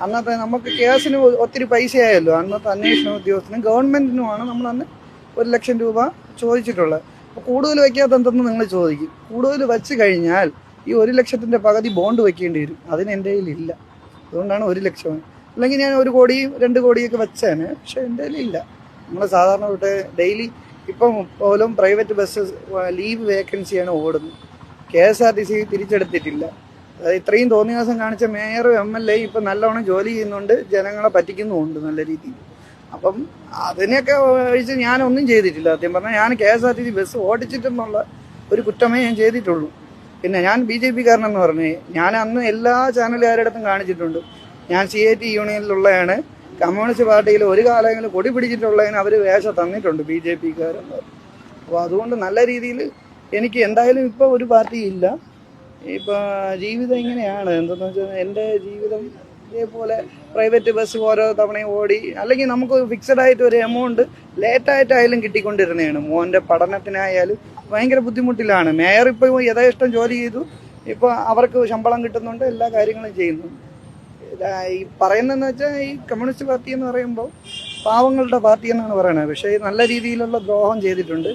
അന്നത്തെ നമുക്ക് കേസിന് ഒത്തിരി പൈസയായല്ലോ. അന്നത്തെ അന്വേഷണ ഉദ്യോഗസ്ഥനും ഗവൺമെൻറ്റിനുമാണ് നമ്മളന്ന് 1,00,000 രൂപ ചോദിച്ചിട്ടുള്ളത്. അപ്പോൾ കൂടുതൽ വയ്ക്കാത്ത എന്തെന്ന് നിങ്ങൾ ചോദിക്കും. കൂടുതൽ വച്ച് കഴിഞ്ഞാൽ ഈ 1,00,000-ൻ്റെ പകുതി ബോണ്ട് വയ്ക്കേണ്ടി വരും. അതിന് എൻ്റെ കയ്യിലില്ല. അതുകൊണ്ടാണ് 1,00,000. അല്ലെങ്കിൽ ഞാൻ 1 കോടിയും 2 കോടിയൊക്കെ വെച്ചേനെ. പക്ഷേ എൻ്റെ കയ്യിലില്ല. നമ്മൾ സാധാരണ തൊട്ട് ഡെയിലി ഇപ്പം പോലും പ്രൈവറ്റ് ബസ് ലീവ് വേക്കൻസിയാണ് ഓടുന്നത്. KSRTC തിരിച്ചെടുത്തിട്ടില്ല. അതായത് ഇത്രയും തോന്നിയാസം കാണിച്ച മേയറും MLA ഇപ്പം നല്ലവണ്ണം ജോലി ചെയ്യുന്നുണ്ട്, ജനങ്ങളെ പറ്റിക്കുന്നുമുണ്ട് നല്ല രീതിയിൽ. അപ്പം അതിനെയൊക്കെ ഒഴിച്ച് ഞാനൊന്നും ചെയ്തിട്ടില്ല. സത്യം പറഞ്ഞാൽ ഞാൻ KSRTC ബസ് ഓടിച്ചിട്ടെന്നുള്ള ഒരു കുറ്റമേ ഞാൻ ചെയ്തിട്ടുള്ളൂ. പിന്നെ ഞാൻ BJP കാരനെന്ന് പറഞ്ഞേ, ഞാൻ അന്ന് എല്ലാ ചാനലുകാരുടെ അടുത്തും കാണിച്ചിട്ടുണ്ട്. ഞാൻ CAT യൂണിയനിലുള്ളതാണ്. കമ്മ്യൂണിസ്റ്റ് പാർട്ടിയിൽ ഒരു കാലങ്ങളിൽ കൊടി പിടിച്ചിട്ടുള്ളതിന് അവർ വേഷം തന്നിട്ടുണ്ട് BJP കാരെന്ന്. അപ്പോൾ അതുകൊണ്ട് നല്ല രീതിയിൽ എനിക്ക് എന്തായാലും ഇപ്പോൾ ഒരു പാർട്ടിയില്ല. ഇപ്പോൾ ജീവിതം ഇങ്ങനെയാണ്. എന്തെന്ന് വെച്ചാൽ എൻ്റെ ജീവിതം ഇതേപോലെ പ്രൈവറ്റ് ബസ് ഓരോ തവണയും ഓടി, അല്ലെങ്കിൽ നമുക്ക് ഫിക്സഡ് ആയിട്ട് ഒരു എമൗണ്ട് ലേറ്റായിട്ടായാലും കിട്ടിക്കൊണ്ടിരുന്നതാണ്. മോൻ്റെ പഠനത്തിനായാലും ഭയങ്കര ബുദ്ധിമുട്ടിലാണ്. മേയർ ഇപ്പോൾ യഥേഷ്ടം ജോലി ചെയ്തു, ഇപ്പോൾ അവർക്ക് ശമ്പളം കിട്ടുന്നുണ്ട്, എല്ലാ കാര്യങ്ങളും ചെയ്യുന്നുണ്ട്. ഈ പറയുന്നതെന്ന് വെച്ചാൽ ഈ കമ്മ്യൂണിസ്റ്റ് പാർട്ടി എന്ന് പറയുമ്പോൾ പാവങ്ങളുടെ പാർട്ടി എന്നാണ് പറയുന്നത്. പക്ഷേ നല്ല രീതിയിലുള്ള ദ്രോഹം ചെയ്തിട്ടുണ്ട്.